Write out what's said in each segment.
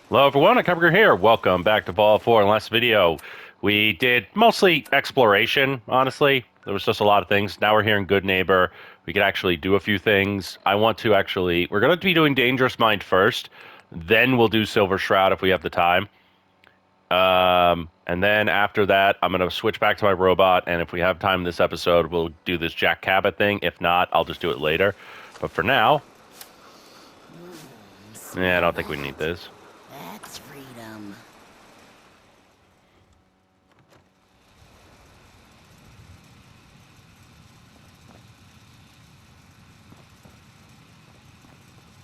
Hello everyone, Alchemicgree here. Welcome back to Vault 4. In the last video, we did mostly exploration, honestly. There was just a lot of things. Now we're here in Good Neighbor. We could actually do a few things. We're going to be doing Dangerous Mind first. Then we'll do Silver Shroud if we have the time. And then after that, I'm going to switch back to my robot. And if we have time in this episode, we'll do this Jack Cabot thing. If not, I'll just do it later. But for now, I don't think we need this. That's freedom.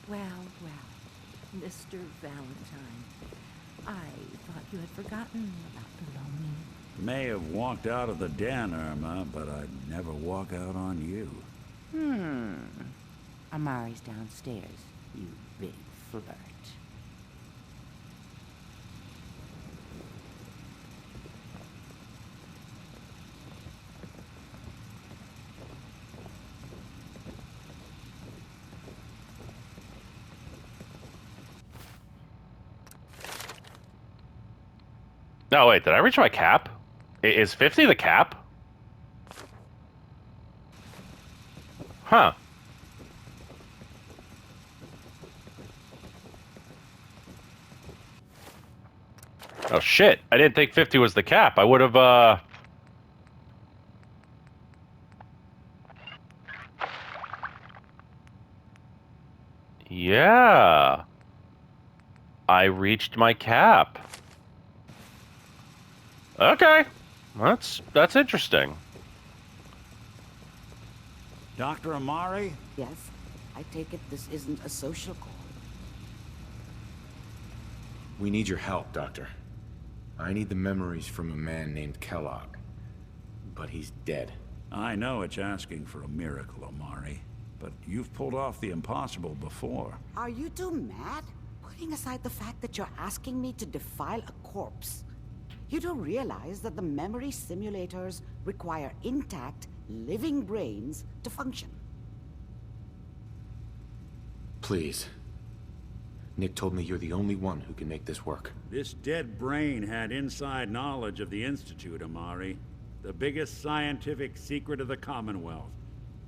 Well, Mr. Valentine, I thought you had forgotten about the lonely. May have walked out of the den, Irma, but I'd never walk out on you. Amari's downstairs, you big flirt. No, wait, did I reach my cap? Is 50 the cap? Huh. Oh shit, I didn't think 50 was the cap. I would have, Yeah. I reached my cap. Okay. That's interesting. Dr. Amari? Yes, I take it this isn't a social call. We need your help, Doctor. I need the memories from a man named Kellogg. But he's dead. I know it's asking for a miracle, Amari, but you've pulled off the impossible before. Are you two mad? Putting aside the fact that you're asking me to defile a corpse, you don't realize that the memory simulators require intact, living brains to function. Please. Nick told me you're the only one who can make this work. This dead brain had inside knowledge of the Institute, Amari. The biggest scientific secret of the Commonwealth.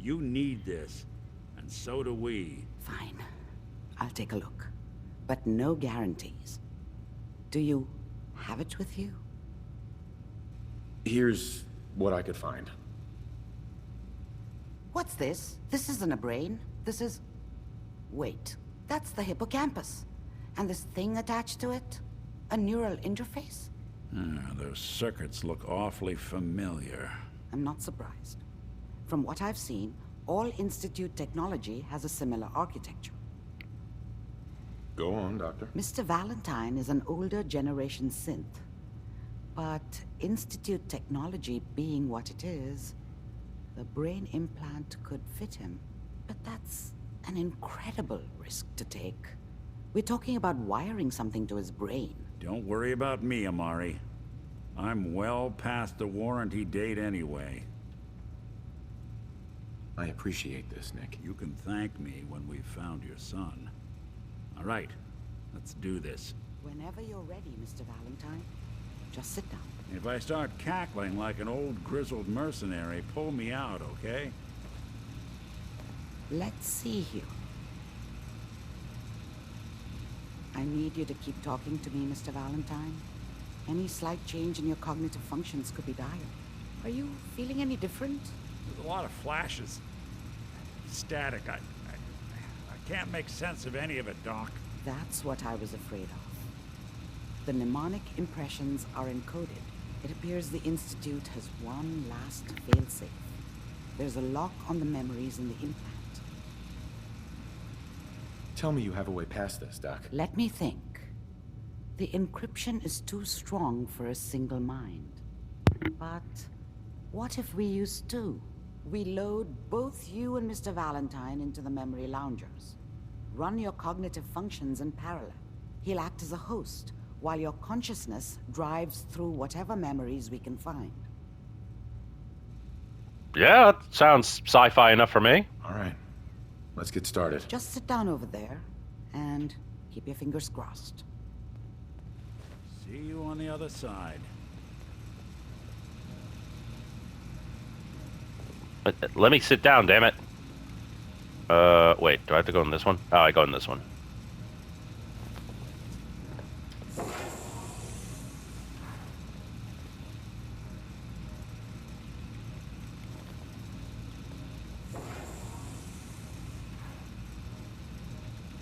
You need this, and so do we. Fine. I'll take a look. But no guarantees. Do you have it with you? Here's what I could find. What's this? This isn't a brain. This is... Wait. That's the hippocampus. And this thing attached to it? A neural interface? Those circuits look awfully familiar. I'm not surprised. From what I've seen, all Institute technology has a similar architecture. Go on, Doctor. Mr. Valentine is an older generation synth. But Institute technology being what it is, the brain implant could fit him. But that's an incredible risk to take. We're talking about wiring something to his brain. Don't worry about me, Amari. I'm well past the warranty date anyway. I appreciate this, Nick. You can thank me when we've found your son. All right, let's do this. Whenever you're ready, Mr. Valentine. Just sit down. If I start cackling like an old grizzled mercenary, pull me out, okay? Let's see here. I need you to keep talking to me, Mr. Valentine. Any slight change in your cognitive functions could be dire. Are you feeling any different? There's a lot of flashes. Static. I can't make sense of any of it, Doc. That's what I was afraid of. The mnemonic impressions are encoded. It appears the Institute has one last failsafe. There's a lock on the memories in the implant. Tell me you have a way past this, Doc. Let me think. The encryption is too strong for a single mind. But what if we use two? We load both you and Mr. Valentine into the memory loungers. Run your cognitive functions in parallel. He'll act as a host, while your consciousness drives through whatever memories we can find. Yeah, that sounds sci-fi enough for me. All right. Let's get started. Just sit down over there and keep your fingers crossed. See you on the other side. Let me sit down, damn it. Wait, do I have to go in this one? Oh, I go in this one.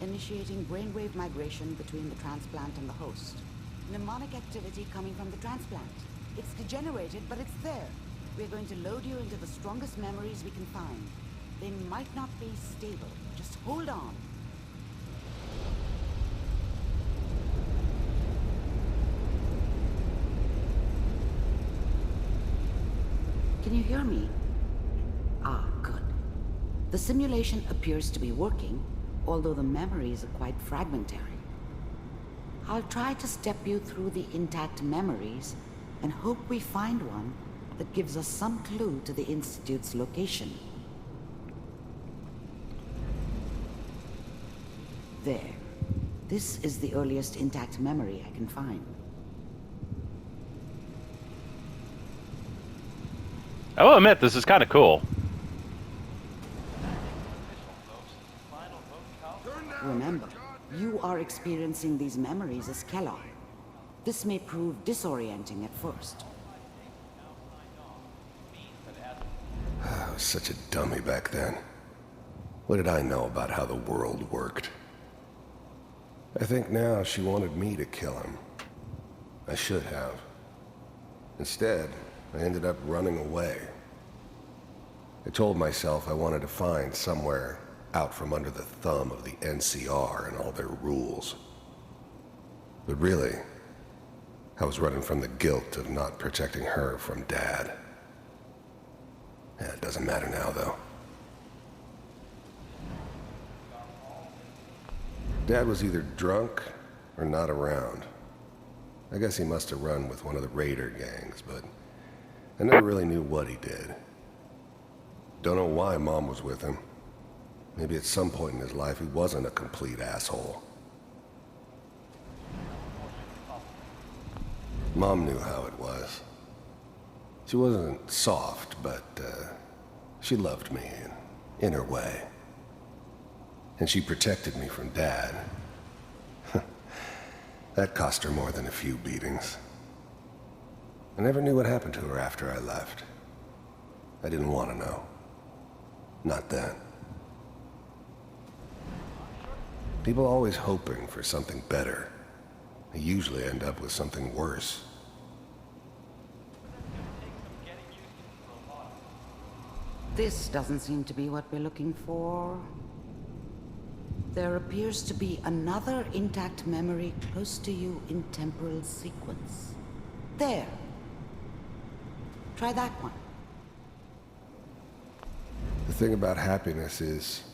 Initiating brainwave migration between the transplant and the host. Mnemonic activity coming from the transplant. It's degenerated, but it's there. We're going to load you into the strongest memories we can find. They might not be stable. Just hold on. Can you hear me? Ah, good. The simulation appears to be working, although the memories are quite fragmentary. I'll try to step you through the intact memories and hope we find one that gives us some clue to the Institute's location. There. This is the earliest intact memory I can find. I will admit, this is kind of cool. Remember, you are experiencing these memories as Kellogg. This may prove disorienting at first. I was such a dummy back then. What did I know about how the world worked? I think now she wanted me to kill him. I should have. Instead, I ended up running away. I told myself I wanted to find somewhere out from under the thumb of the NCR and all their rules. But really, I was running from the guilt of not protecting her from Dad. Yeah, it doesn't matter now, though. Dad was either drunk or not around. I guess he must have run with one of the raider gangs, but I never really knew what he did. Don't know why Mom was with him. Maybe at some point in his life he wasn't a complete asshole. Mom knew how it was. She wasn't soft, but she loved me in her way. And she protected me from Dad. That cost her more than a few beatings. I never knew what happened to her after I left. I didn't want to know. Not then. People always hoping for something better. They usually end up with something worse. This doesn't seem to be what we're looking for. There appears to be another intact memory close to you in temporal sequence. There. Try that one. The thing about happiness is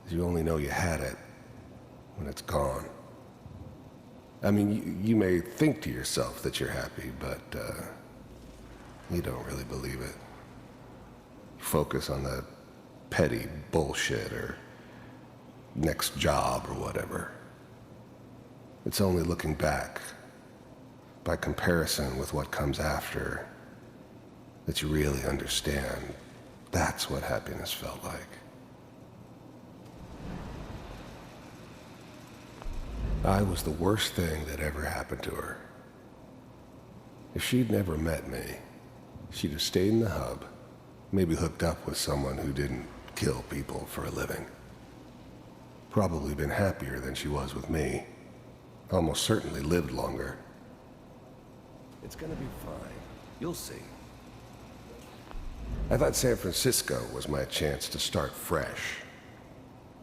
you only know you had it when it's gone. I mean, you may think to yourself that you're happy, but you don't really believe it. You focus on that petty bullshit or next job or whatever. It's only looking back, by comparison with what comes after, that you really understand that's what happiness felt like. I was the worst thing that ever happened to her. If she'd never met me, she'd have stayed in the hub, maybe hooked up with someone who didn't kill people for a living. Probably been happier than she was with me. Almost certainly lived longer. It's gonna be fine. You'll see. I thought San Francisco was my chance to start fresh.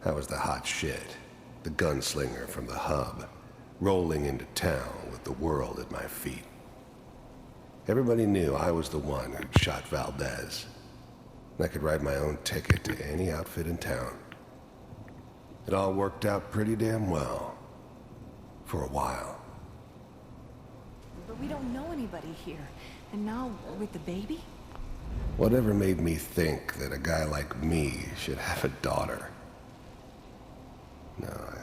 I was the hot shit, the gunslinger from the hub, rolling into town with the world at my feet. Everybody knew I was the one who'd shot Valdez. I could write my own ticket to any outfit in town. It all worked out pretty damn well. For a while. But we don't know anybody here. And now, with the baby? Whatever made me think that a guy like me should have a daughter? No,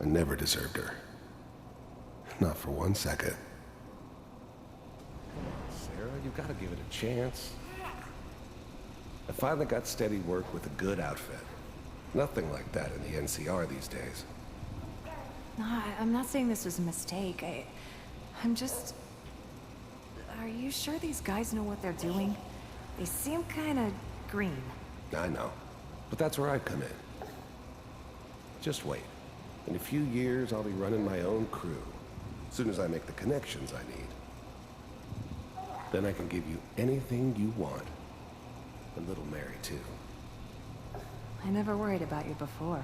I never deserved her. Not for 1 second. Sarah, you gotta give it a chance. I finally got steady work with a good outfit. Nothing like that in the NCR these days. No, I'm not saying this was a mistake. I'm just... Are you sure these guys know what they're doing? They seem kind of green. I know, but that's where I come in. Just wait. In a few years, I'll be running my own crew. As soon as I make the connections I need. Then I can give you anything you want. And little Mary, too. I never worried about you before.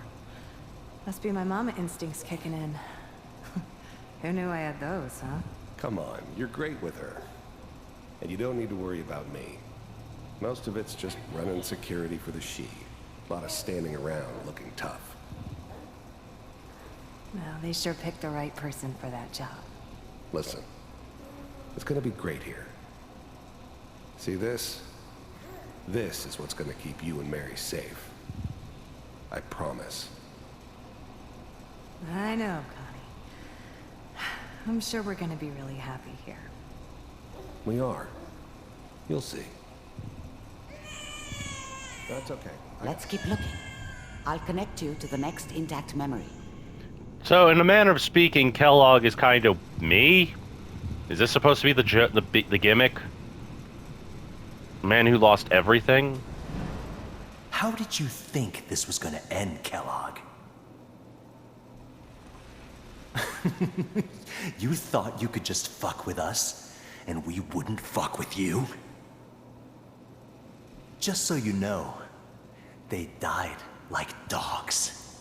Must be my mama instincts kicking in. Who knew I had those, huh? Come on, you're great with her. And you don't need to worry about me. Most of it's just running security for the she. A lot of standing around looking tough. Well, they sure picked the right person for that job. Listen, it's gonna be great here. See this? This is what's gonna keep you and Mary safe. I promise. I know, Connie. I'm sure we're gonna be really happy here. We are. You'll see. That's okay. Let's keep looking. I'll connect you to the next intact memory. So, in a manner of speaking, Kellogg is kind of me? Is this supposed to be the gimmick? Man who lost everything? How did you think this was gonna end, Kellogg? You thought you could just fuck with us, and we wouldn't fuck with you? Just so you know, they died like dogs.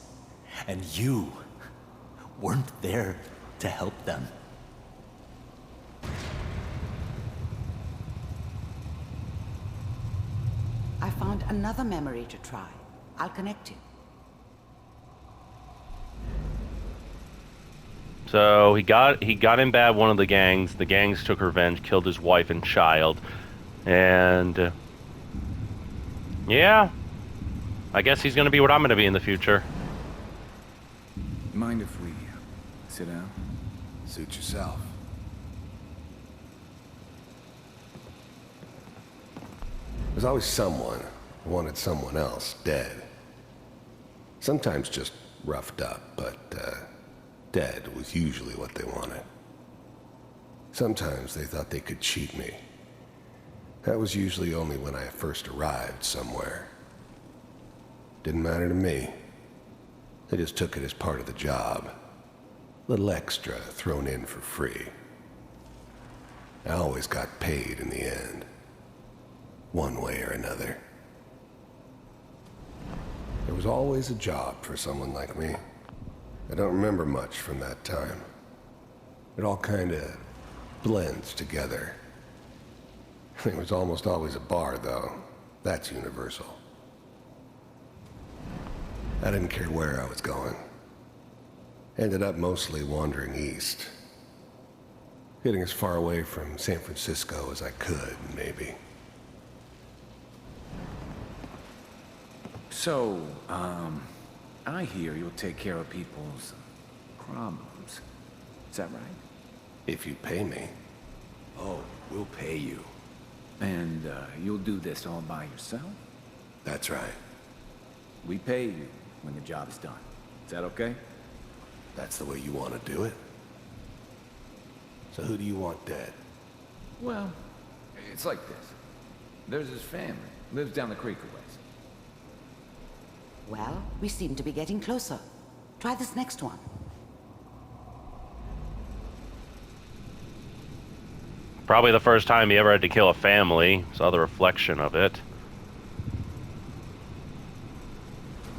And you weren't there to help them. I found another memory to try. I'll connect you. So he got in bad one of the gangs. The gangs took revenge, killed his wife and child, and yeah, I guess he's gonna be what I'm gonna be in the future. Mind if we sit down? Suit yourself. There's always someone who wanted someone else dead. Sometimes just roughed up, but dead was usually what they wanted. Sometimes they thought they could cheat me. That was usually only when I first arrived somewhere. Didn't matter to me. They just took it as part of the job. Little extra thrown in for free. I always got paid in the end. One way or another. There was always a job for someone like me. I don't remember much from that time. It all kinda blends together. There was almost always a bar, though. That's universal. I didn't care where I was going. Ended up mostly wandering east. Getting as far away from San Francisco as I could, maybe. So, I hear you'll take care of people's problems. Is that right? If you pay me. Oh, we'll pay you. And, you'll do this all by yourself? That's right. We pay you when the job is done. Is that okay? That's the way you want to do it. So who do you want dead? Well, it's like this. There's his family. Lives down the creek a ways. Well, we seem to be getting closer. Try this next one. Probably the first time he ever had to kill a family. Saw the reflection of it.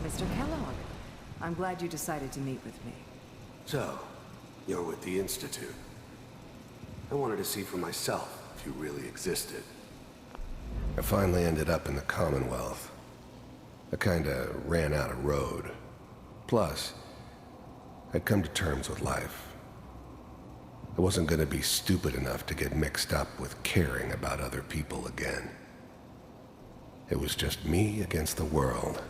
Mr. Kellogg, I'm glad you decided to meet with me. So, you're with the Institute. I wanted to see for myself if you really existed. I finally ended up in the Commonwealth. I kinda ran out of road. Plus, I'd come to terms with life. I wasn't gonna be stupid enough to get mixed up with caring about other people again. It was just me against the world.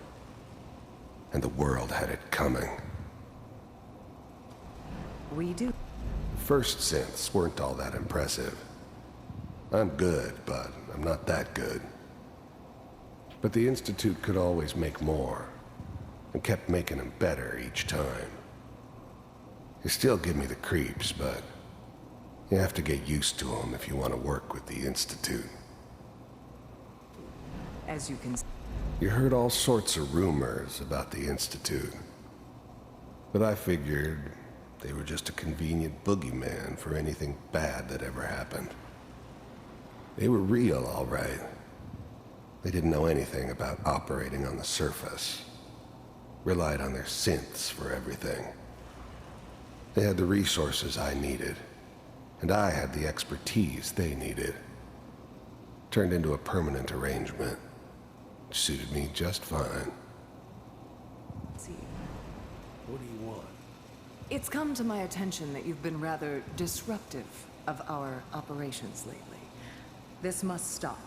And the world had it coming. We do. first synths weren't all that impressive. I'm good, but I'm not that good. But the Institute could always make more, and kept making them better each time. They still give me the creeps, but you have to get used to them if you want to work with the Institute. As you can see. You heard all sorts of rumors about the Institute, but I figured they were just a convenient boogeyman for anything bad that ever happened. They were real, all right. They didn't know anything about operating on the surface. Relied on their synths for everything. They had the resources I needed, and I had the expertise they needed. Turned into a permanent arrangement. Suited me just fine. See. What do you want? It's come to my attention that you've been rather disruptive of our operations lately. This must stop.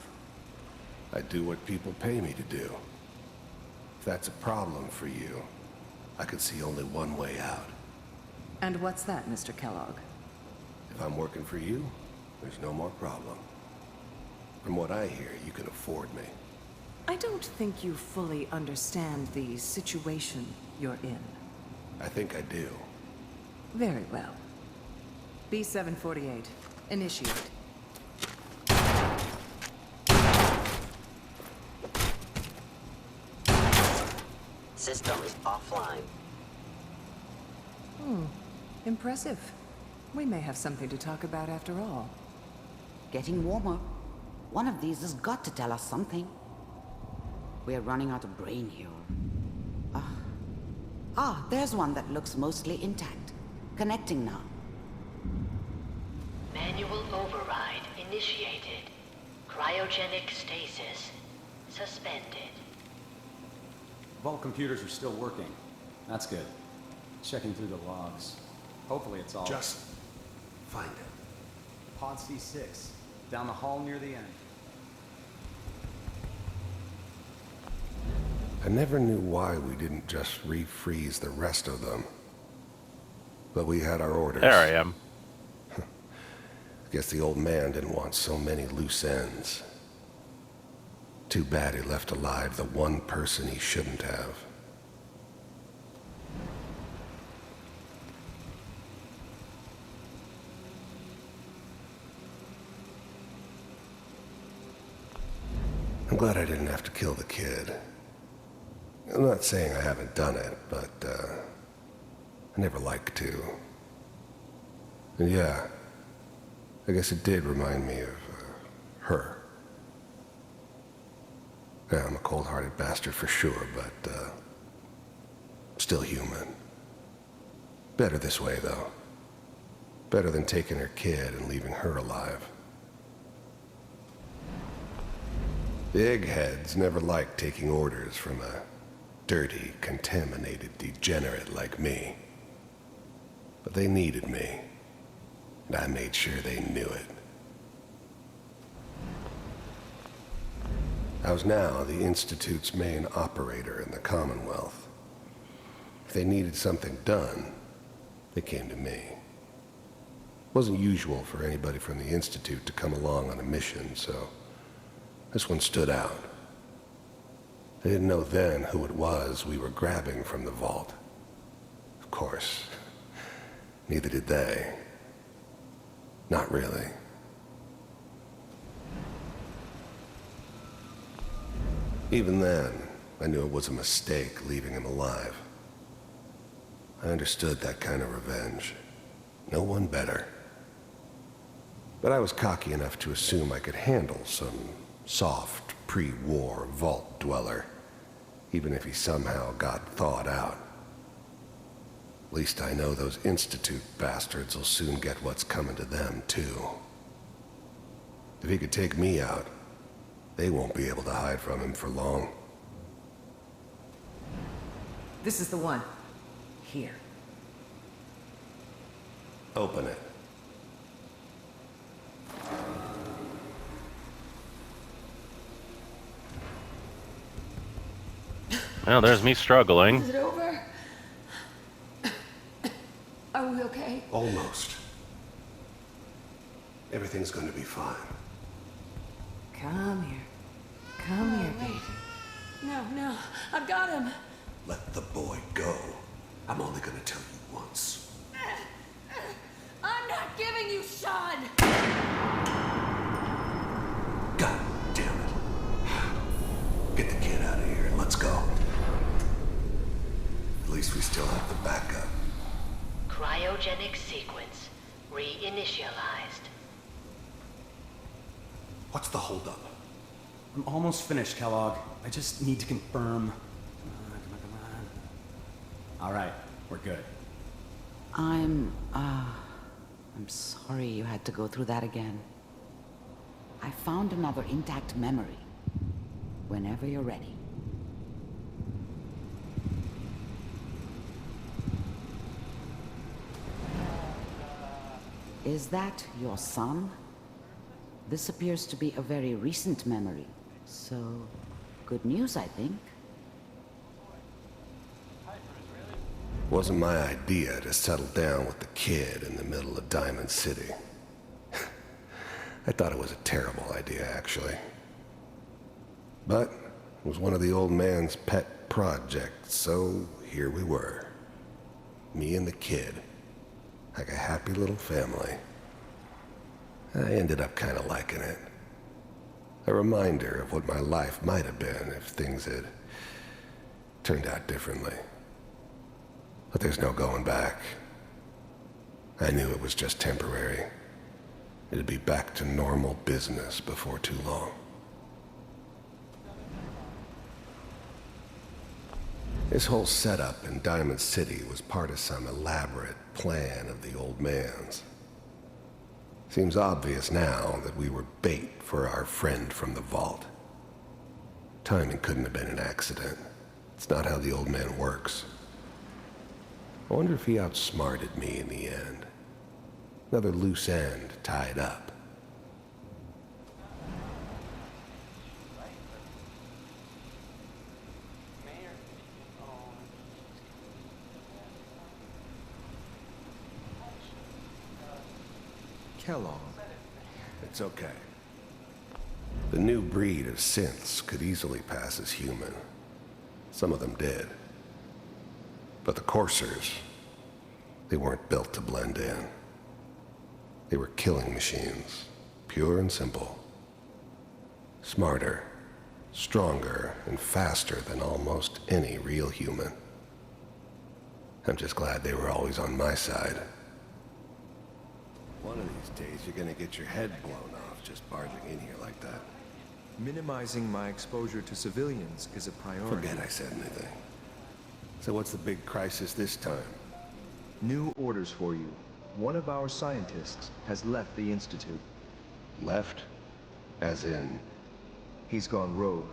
I do what people pay me to do. If that's a problem for you, I could see only one way out. And what's that, Mr. Kellogg? If I'm working for you, there's no more problem. From what I hear, you can afford me. I don't think you fully understand the situation you're in. I think I do. Very well. B-748, initiate. System is offline. Impressive. We may have something to talk about after all. Getting warmer. One of these has got to tell us something. We're running out of brain here. There's one that looks mostly intact. Connecting now. Manual override initiated. Cryogenic stasis suspended. Vault computers are still working. That's good. Checking through the logs. Hopefully it's all... Just find it. Pod C6. Down the hall near the end. I never knew why we didn't just refreeze the rest of them. But we had our orders. There I am. Guess the old man didn't want so many loose ends. Too bad he left alive the one person he shouldn't have. I'm glad I didn't have to kill the kid. I'm not saying I haven't done it, but, I never liked to. And yeah, I guess it did remind me of, her. Yeah, I'm a cold-hearted bastard for sure, but, still human. Better this way, though. Better than taking her kid and leaving her alive. The eggheads never liked taking orders from a dirty, contaminated degenerate like me. But they needed me, and I made sure they knew it. I was now the Institute's main operator in the Commonwealth. If they needed something done, they came to me. It wasn't usual for anybody from the Institute to come along on a mission, so this one stood out. They didn't know then who it was we were grabbing from the vault. Of course, neither did they. Not really. Even then, I knew it was a mistake leaving him alive. I understood that kind of revenge. No one better. But I was cocky enough to assume I could handle some soft, pre-war vault dweller, even if he somehow got thawed out. At least I know those Institute bastards will soon get what's coming to them, too. If he could take me out, they won't be able to hide from him for long. This is the one. Here. Open it. Well, there's me struggling. Is it over? Are we okay? Almost. Everything's going to be fine. Come here. Come here, baby. No, I've got him. Let the boy go. I'm only going to tell you once. I'm not giving you Shaun! God damn it. Get the kid out of here and let's go. At least we still have the backup. Cryogenic sequence reinitialized. What's the holdup? I'm almost finished, Kellogg. I just need to confirm. Come on. All right, we're good. I'm sorry you had to go through that again. I found another intact memory. Whenever you're ready. Is that your son? This appears to be a very recent memory. So, good news, I think. Wasn't my idea to settle down with the kid in the middle of Diamond City. I thought it was a terrible idea, actually. But it was one of the old man's pet projects, so here we were. Me and the kid. Like a happy little family. I ended up kind of liking it. A reminder of what my life might have been if things had turned out differently. But there's no going back. I knew it was just temporary. It'd be back to normal business before too long. This whole setup in Diamond City was part of some elaborate plan of the old man's. Seems obvious now that we were bait for our friend from the vault. Timing couldn't have been an accident. It's not how the old man works. I wonder if he outsmarted me in the end. Another loose end tied up. Kellogg. It's okay. The new breed of synths could easily pass as human. Some of them did. But the coursers, they weren't built to blend in. They were killing machines, pure and simple. Smarter, stronger, and faster than almost any real human. I'm just glad they were always on my side. One of these days, you're gonna get your head blown off just barging in here like that. Minimizing my exposure to civilians is a priority. Forget I said anything. So what's the big crisis this time? New orders for you. One of our scientists has left the Institute. Left? As in? He's gone rogue.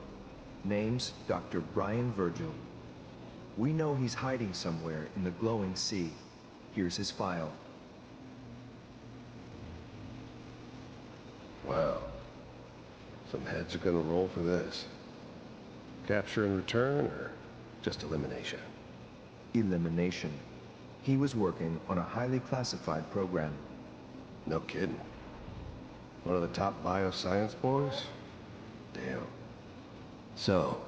Name's Dr. Brian Virgil. We know he's hiding somewhere in the glowing sea. Here's his file. Wow. Some heads are gonna roll for this. Capture and return, or just elimination? Elimination. He was working on a highly classified program. No kidding. One of the top bioscience boys? Damn. So,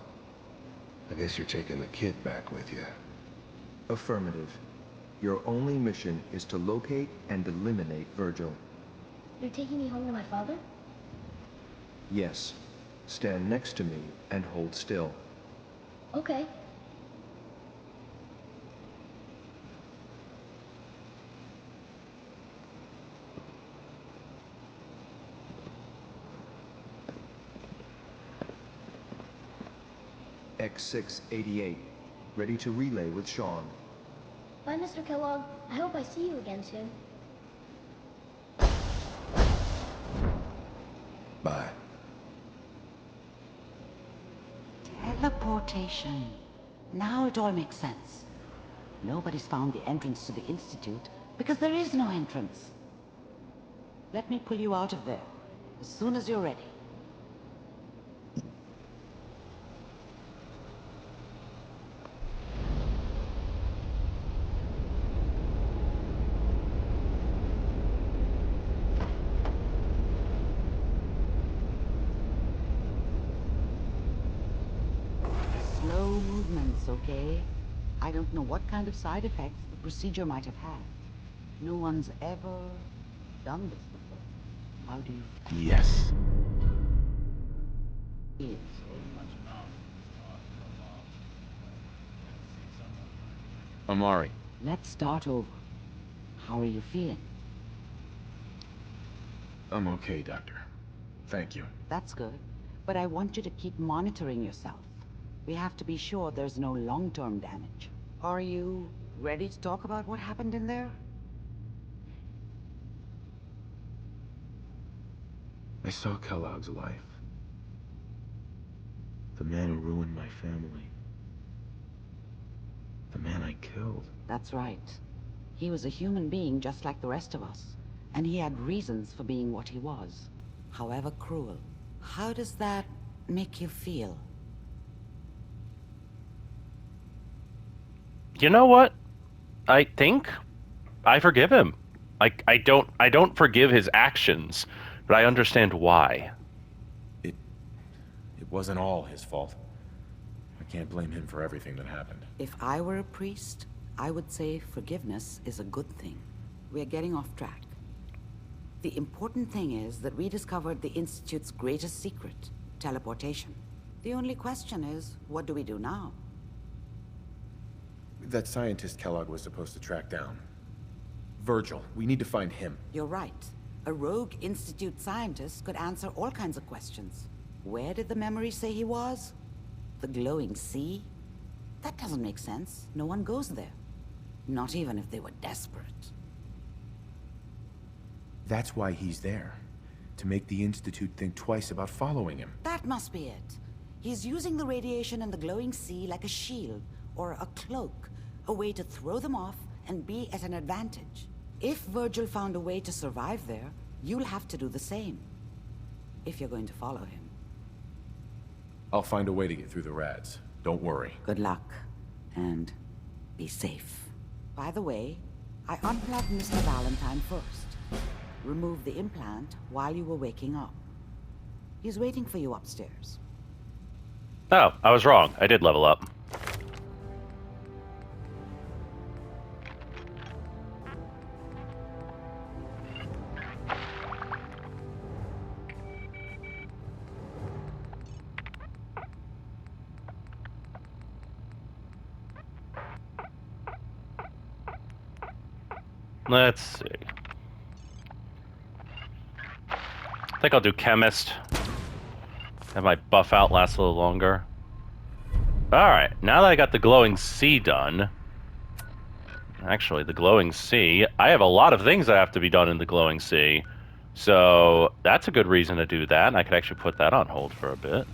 I guess you're taking the kid back with you. Affirmative. Your only mission is to locate and eliminate Virgil. You're taking me home to my father? Yes. Stand next to me and hold still. Okay. X688. Ready to relay with Shaun. Bye, Mr. Kellogg. I hope I see you again soon. Bye. Teleportation. Now it all makes sense. Nobody's found the entrance to the Institute because there is no entrance. Let me pull you out of there as soon as you're ready. specimens, okay? I don't know what kind of side effects the procedure might have had. No one's ever done this before. How do you Yes. feel? Amari. Let's start over. How are you feeling? I'm okay, Doctor. Thank you. That's good. But I want you to keep monitoring yourself. We have to be sure there's no long-term damage. Are you ready to talk about what happened in there? I saw Kellogg's life. The man who ruined my family. The man I killed. That's right. He was a human being just like the rest of us. And he had reasons for being what he was. However cruel. How does that make you feel? You know what? I think I forgive him. Like I don't forgive his actions, but I understand why. It wasn't all his fault. I can't blame him for everything that happened. If I were a priest, I would say forgiveness is a good thing. We're getting off track. The important thing is that we discovered the Institute's greatest secret, teleportation. The only question is, what do we do now? That scientist Kellogg was supposed to track down. Virgil, we need to find him. You're right. A rogue Institute scientist could answer all kinds of questions. Where did the memory say he was? The glowing sea? That doesn't make sense. No one goes there. Not even if they were desperate. That's why he's there. To make the Institute think twice about following him. That must be it. He's using the radiation in the glowing sea like a shield, or a cloak. A way to throw them off and be at an advantage. If Virgil found a way to survive there, you'll have to do the same. If you're going to follow him. I'll find a way to get through the rads. Don't worry. Good luck. And be safe. By the way, I unplugged Mr. Valentine first. Removed the implant while you were waking up. He's waiting for you upstairs. Oh, I was wrong. I did level up. Let's see. I think I'll do chemist. Have my buff out last a little longer. Alright, now that I got the glowing sea done... Actually, the glowing sea... I have a lot of things that have to be done in the glowing sea. So, that's a good reason to do that, and I could actually put that on hold for a bit.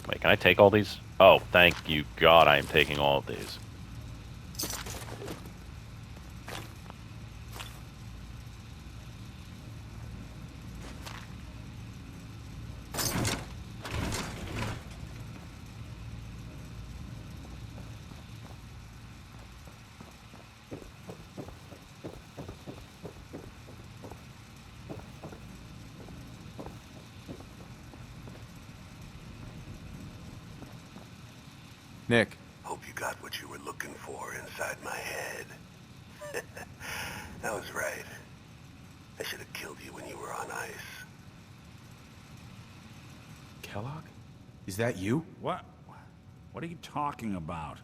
Wait, can I take all these? Oh, thank you God I am taking all of these. Nick. Hope you got what you were looking for inside my head. That was right. I should have killed you when you were on ice. Kellogg? Is that you? What? What are you talking about?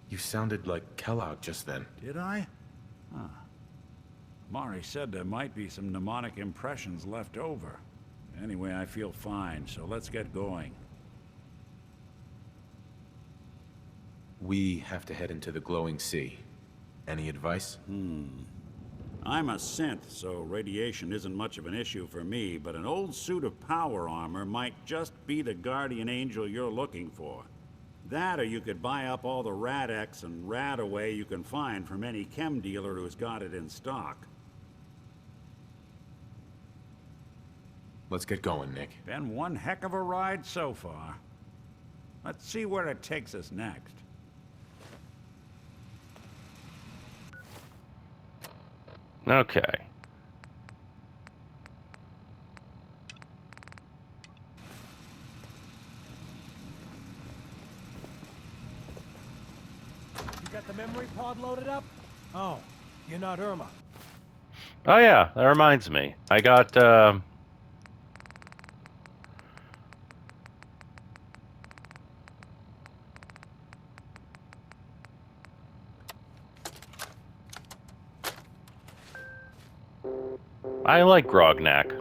You sounded like Kellogg just then. Did I? Huh. Mari said there might be some mnemonic impressions left over. Anyway, I feel fine, so let's get going. We have to head into the glowing sea. Any advice? I'm a synth, so radiation isn't much of an issue for me, but an old suit of power armor might just be the guardian angel you're looking for. That, or you could buy up all the Rad-X and Rad-Away you can find from any chem dealer who's got it in stock. Let's get going, Nick. Been one heck of a ride so far. Let's see where it takes us next. Okay. got the memory pod loaded up? Oh, you're not Irma. Oh yeah, that reminds me. I got I like Grognak.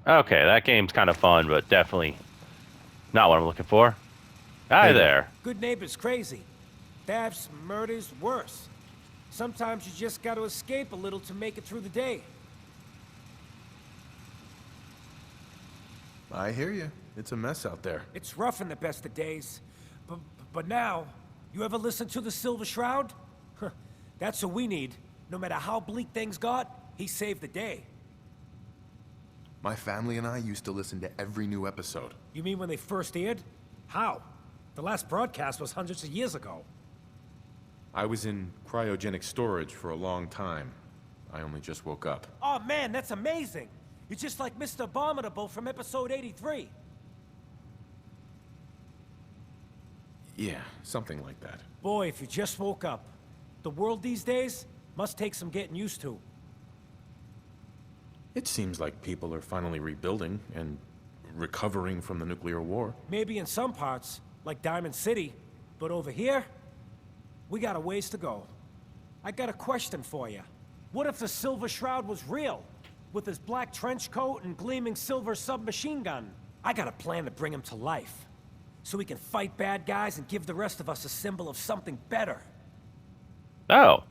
Okay, that game's kind of fun, but definitely not what I'm looking for. Hi there. Good neighbor's crazy. Thefts, murders, worse. Sometimes you just gotta escape a little to make it through the day. I hear you. It's a mess out there. It's rough in the best of days. But now, you ever listen to the Silver Shroud? That's what we need. No matter how bleak things got, he saved the day. My family and I used to listen to every new episode. You mean when they first aired? How? The last broadcast was hundreds of years ago. I was in cryogenic storage for a long time. I only just woke up. Oh man, that's amazing! You're just like Mr. Abominable from episode 83. Yeah, something like that. Boy, if you just woke up. The world these days must take some getting used to. It seems like people are finally rebuilding and recovering from the nuclear war. Maybe in some parts, like Diamond City, but over here, we got a ways to go. I got a question for you. What if the Silver Shroud was real? With his black trench coat and gleaming silver submachine gun? I got a plan to bring him to life. So we can fight bad guys and give the rest of us a symbol of something better. Oh.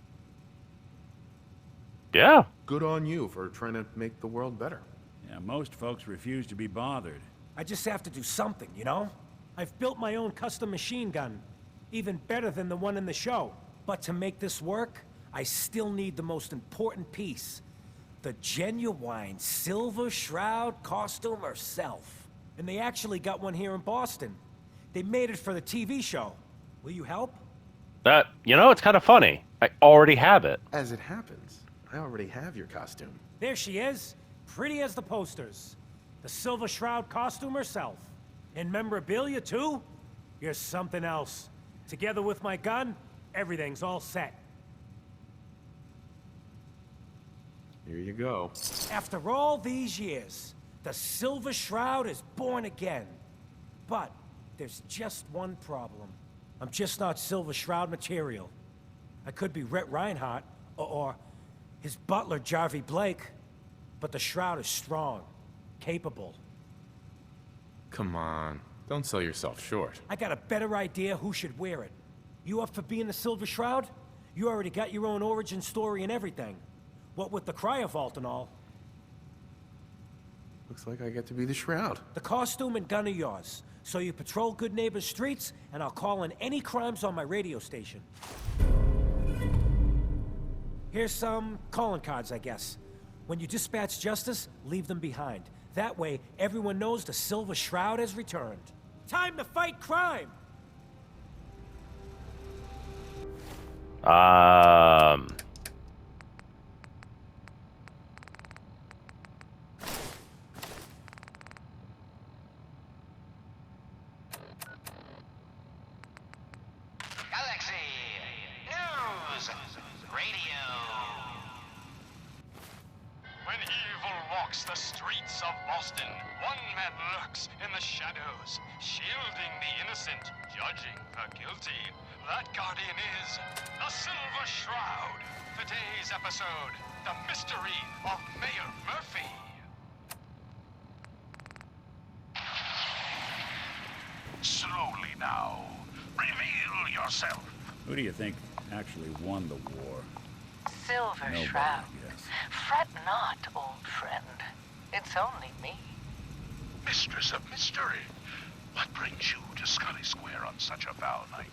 Yeah. Good on you for trying to make the world better. Yeah, most folks refuse to be bothered. I just have to do something, you know? I've built my own custom machine gun. Even better than the one in the show. But to make this work, I still need the most important piece. The genuine Silver Shroud costume herself. And they actually got one here in Boston. They made it for the TV show. Will you help? You know, it's kind of funny. I already have it. As it happens, I already have your costume. There she is, pretty as the posters. The Silver Shroud costume herself. And memorabilia, too? You're something else. Together with my gun, everything's all set. Here you go. After all these years, the Silver Shroud is born again. But there's just one problem. I'm just not Silver Shroud material. I could be Rhett Reinhardt, or his butler, Jarvie Blake. But the Shroud is strong, capable. Come on, don't sell yourself short. I got a better idea who should wear it. You up for being the Silver Shroud? You already got your own origin story and everything. What with the cryo vault and all. Looks like I get to be the Shroud. The costume and gun are yours. So you patrol Good Neighbor's streets, and I'll call in any crimes on my radio station. Here's some calling cards, I guess. When you dispatch justice, leave them behind. That way, everyone knows the Silver Shroud has returned. Time to fight crime! When evil walks the streets of Boston, one man lurks in the shadows, shielding the innocent, judging the guilty. That guardian is the Silver Shroud. Today's episode, the mystery of Mayor Murphy. Slowly now, reveal yourself. Who do you think actually won the war? Silver Nobody, Shroud. yes. Fret not, old friend. It's only me. Mistress of Mystery, what brings you to Scully Square on such a foul night?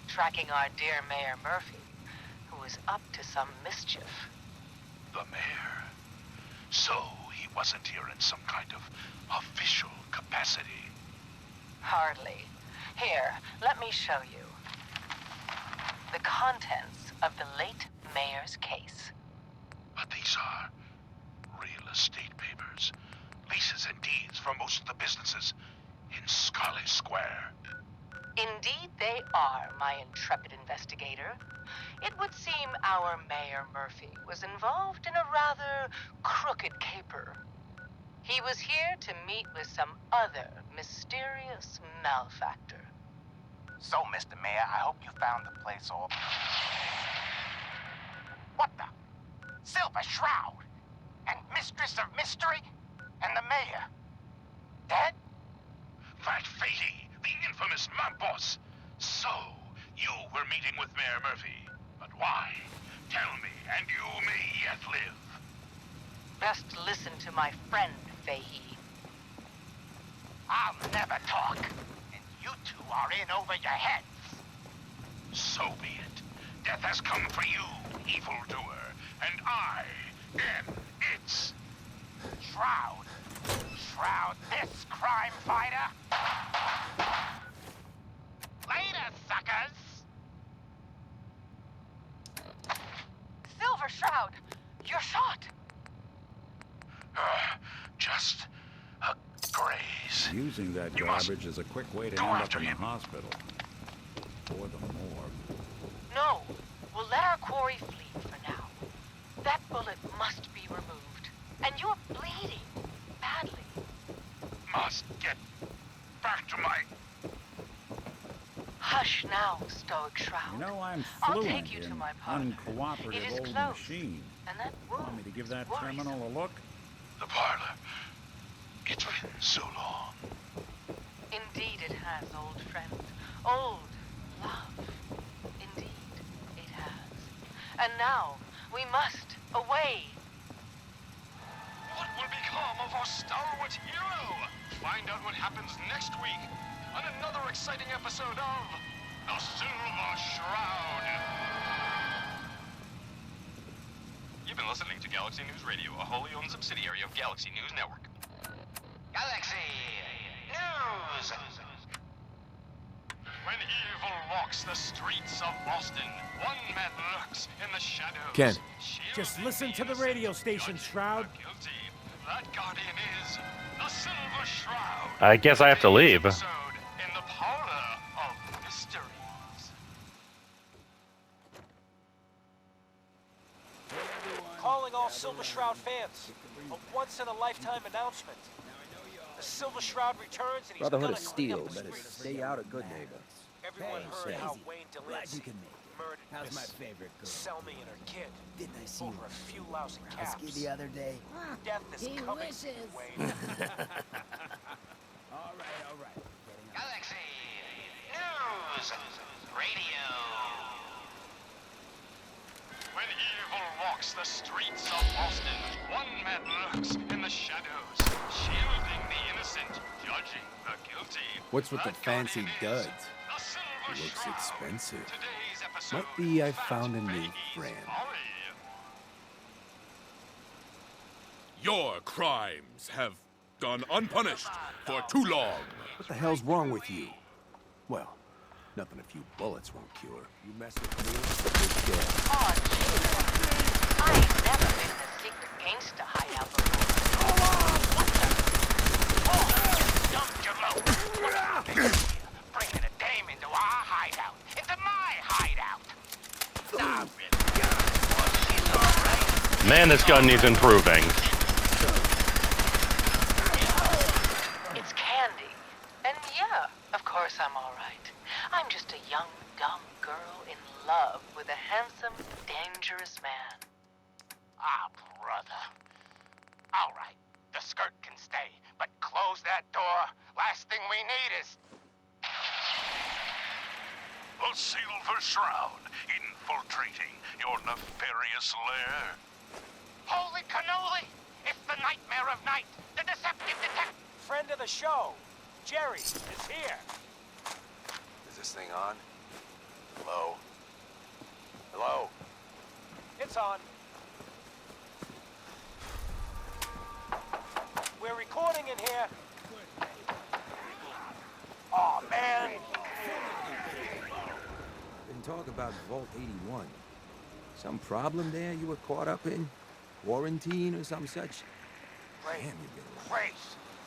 Tracking our dear Mayor Murphy, who is up to some mischief. The mayor? So he wasn't here in some kind of official capacity? Hardly. Here, let me show you. The contents of the late mayor's case. But these are real estate papers. Leases and deeds for most of the businesses in Scully Square. Indeed they are, my intrepid investigator. It would seem our Mayor Murphy was involved in a rather crooked caper. He was here to meet with some other mysterious malefactor. So, Mr. Mayor, I hope you found the place all... What the? Silver Shroud? And Mistress of Mystery? And the Mayor? Dead? That Fahey, the infamous mob boss. So, you were meeting with Mayor Murphy. But why? Tell me, and you may yet live. Best listen to my friend, Fahey. I'll never talk. And you two are in over your heads. So be it. Death has come for you, evildoer. And I am its... Shroud. Shroud this crime fighter. Later, suckers. Silver Shroud, you're shot. Just a graze. Using that garbage is a quick way to end up in the hospital. Or the morgue. No, we'll let our quarry flee for now. That bullet must be removed. And you're bleeding badly. Must get back to my... Hush now, Stoic Shroud. You know, I'm I'll fluent take you to in my parlor. It uncooperative is old closed, machine. and that wound Want me to give that is worrisome. terminal a look? The parlor. It's been so long. Indeed it has, old friend. Old love. Indeed it has. And now, we must away. What will become of our stalwart hero? Find out what happens next week on another exciting episode of The Silver Shroud. You've been listening to Galaxy News Radio, a wholly owned subsidiary of Galaxy News Network. Galaxy News. When evil walks the streets of Boston, one man lurks in the shadows. Ken. Just listen to the radio station, Shroud. Guilty. That guardian is the Silver Shroud. I guess I have to leave. Episode in the parlor of mysteries. Calling all Silver Shroud fans. A once-in-a-lifetime announcement. The Silver Shroud returns and he's Brotherhood gonna of Steel, clean up the better streets. stay out of good neighbor. Everyone heard how Wayne Glad you Delancey can make it. murdered How's Miss my favorite girl? Selmy and her kid. Didn't I see over a few lousy caps. Husky the other day? Death is He coming, wishes. Wayne. All right. Galaxy News Radio. When evil walks the streets of Boston, one man lurks in the shadows, shielding the innocent, judging the guilty. What's with the fancy duds? Looks expensive. Might be I found a new friend. Your crimes have gone unpunished for too long. What the hell's wrong with you? Well, nothing a few bullets won't cure. You mess with me, you're dead. Oh, Jesus. I ain't never been in a secret gangster hideout before. Dump your load. Bringing a dame into our hideout. Into my hideout. Stop it. She's all right. Man, this gun needs improving. It's Candy. And yeah, of course I'm all right. I'm just a young, dumb girl in love with a handsome, dangerous man. Ah, brother. All right, the skirt can stay, but close that door. Last thing we need is... The Silver Shroud infiltrating your nefarious lair. Holy cannoli! It's the nightmare of night, the deceptive detective. Friend of the show, Jerry, is here. Is this thing on? Hello? Hello? It's on. We're recording in here. Oh man! Didn't talk about Vault 81. Some problem there you were caught up in? Quarantine or some such? Great. Great.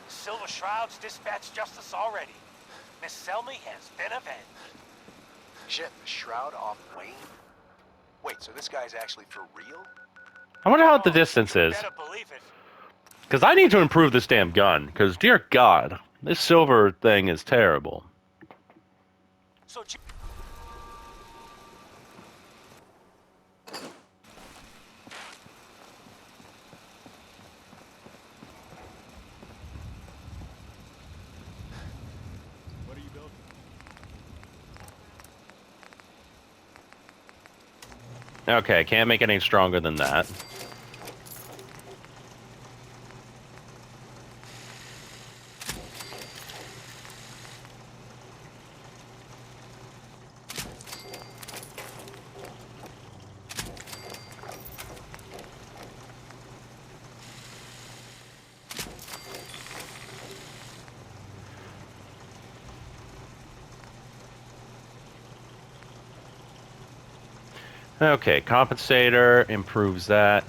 Silver Shroud's dispatched justice already. Miss Selmy has been avenged. Shit, the Shroud off Wayne? Wait, so this guy's actually for real? I wonder how the distance is. Better believe it. Because I need to improve this damn gun. Because, dear God, this silver thing is terrible. So, What are you building? Okay, can't make it any stronger than that. Okay, compensator improves that.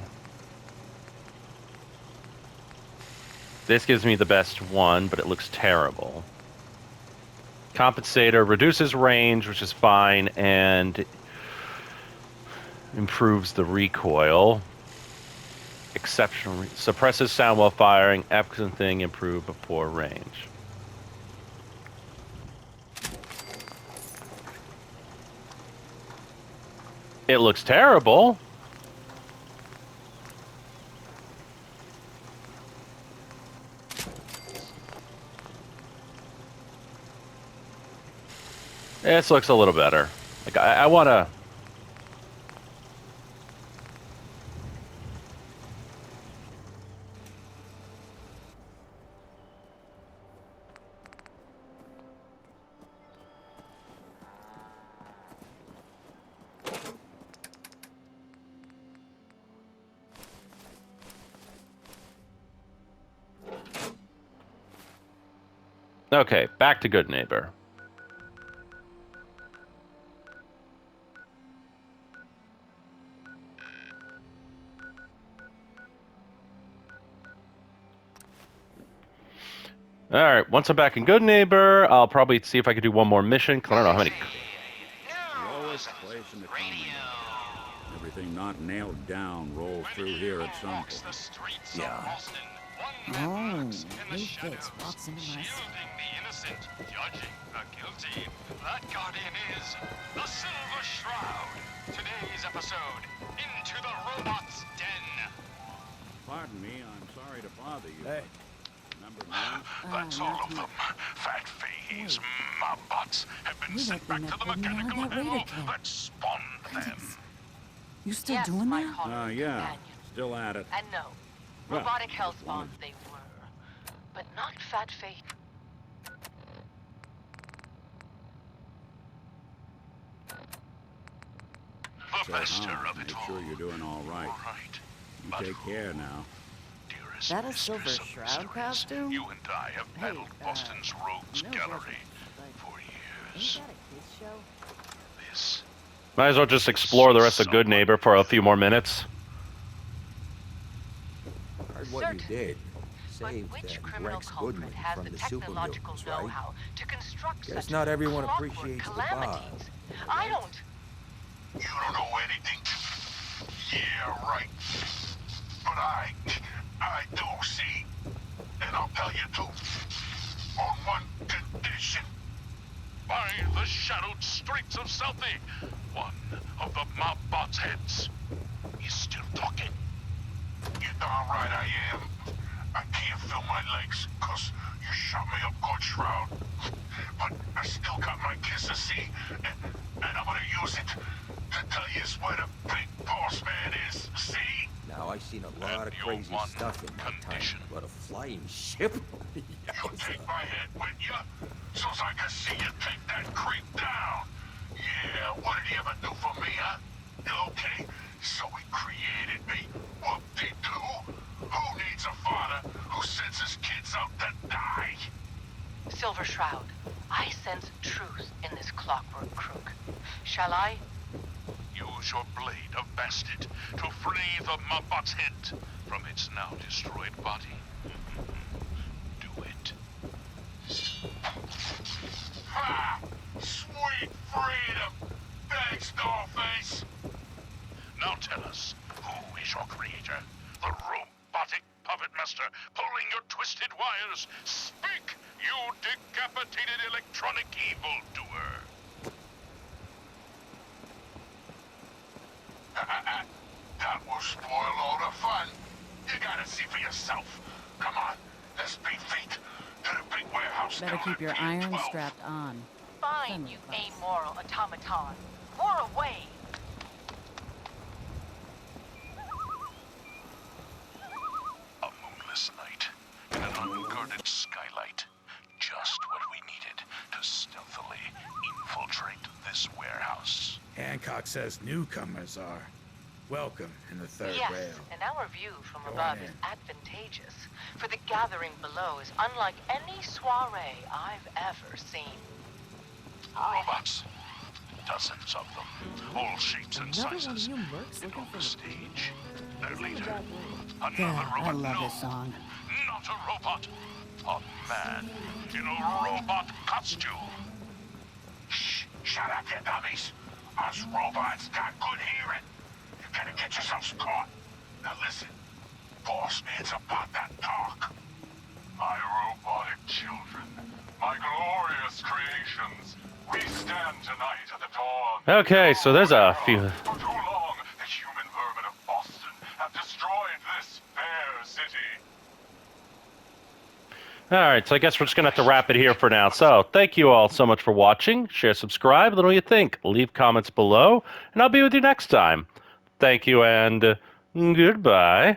This gives me the best one, but it looks terrible. Compensator reduces range, which is fine, and improves the recoil. Exceptional. Suppresses sound while firing. Excellent thing, improve but poor range. It looks terrible. This looks a little better. Like I want to. Okay, back to good neighbor. All right, once I'm back in good neighbor, I'll probably see if I can do one more mission. 'Cause I don't know how many. Lowest place in the Commonwealth. Everything not nailed down rolls through here at some point. Yeah. Oh, he fits walks into my Shielding the innocent, judging the guilty. That guardian is the Silver Shroud. Today's episode, Into the Robot's Den. Pardon me, I'm sorry to bother you. Hey. Remember me? That's all of them. Fat Fays, mob bots, have been sent back to the mechanical hell that spawned them. You still Yes, doing my that? hollow Yeah, companion. still at it. And no, Well, robotic hellspawns they were, but not Fat Face. The master of it Make all. sure you're doing all right. All right. You take care now. Dearest That a mistress silver of shroud mysteries, costume? You and I have Hey, battled Boston's Rogues no Gallery reference, for Ain't years. that a kid's show? This Might as well just explore the rest of good neighbor for a few more minutes. Heard what you did. But Saved which criminal Rex culprit Goodman has from the the technological supermutants, right? know-how to construct Guess such not everyone clockwork appreciates the calamities? I don't. You don't know anything. Yeah, right. But I do see. And I'll tell you too. On one condition. By the shadowed streets of Southie, one of the mob bots' heads is still talking. You're darn right I am. I can't feel my legs, 'cause you shot me up good, Shroud. But I still got my kiss of sea, and I'm gonna use it to tell you where the big boss man is, see? Now I I've seen a lot of crazy stuff in my time, but a flying ship? You take my head, wouldn't you? So's I can see you take that creep down. Yeah, what did he ever do for me, huh? Okay, so he created me. Whoop-de-doo. Who needs a father who sends his kids out to die? Silver Shroud, I sense truth in this clockwork crook. Shall I? Use your blade of Bastet to free the Mabot's head from its now destroyed body. Do it. Ha! Sweet freedom! Thanks, Dollface! Now tell us, who is your creator? The robotic puppet master pulling your twisted wires? Speak, you decapitated electronic evildoer! That will spoil all the fun. You gotta see for yourself. Come on, let's be feet to the big warehouse. Better keep your iron strapped on. Fine, you amoral automaton. War away! A moonless night and an unguarded skylight. Just what we needed to stealthily infiltrate this warehouse. Hancock says newcomers are welcome in the third Yes, rail. and our view from Go above on is in. advantageous, for the gathering below is unlike any soiree I've ever seen. Robots. Dozens of them. All shapes and sizes. And on the stage, their leader. Another robot. I love this song. Not a robot. A man in a robot costume. Shh. Shut up, you dummies. Us robots got good hearing. You're gonna get yourselves caught. Now listen. Boss man's about that talk. My robotic children. My glorious creations. We stand tonight at the dawn. Okay, so there's a few. For too long, the human vermin of Boston have destroyed this fair city. All right, so I guess we're just going to have to wrap it here for now. So thank you all so much for watching. Share, subscribe. Let me know what you think. Leave comments below, and I'll be with you next time. Thank you, and goodbye.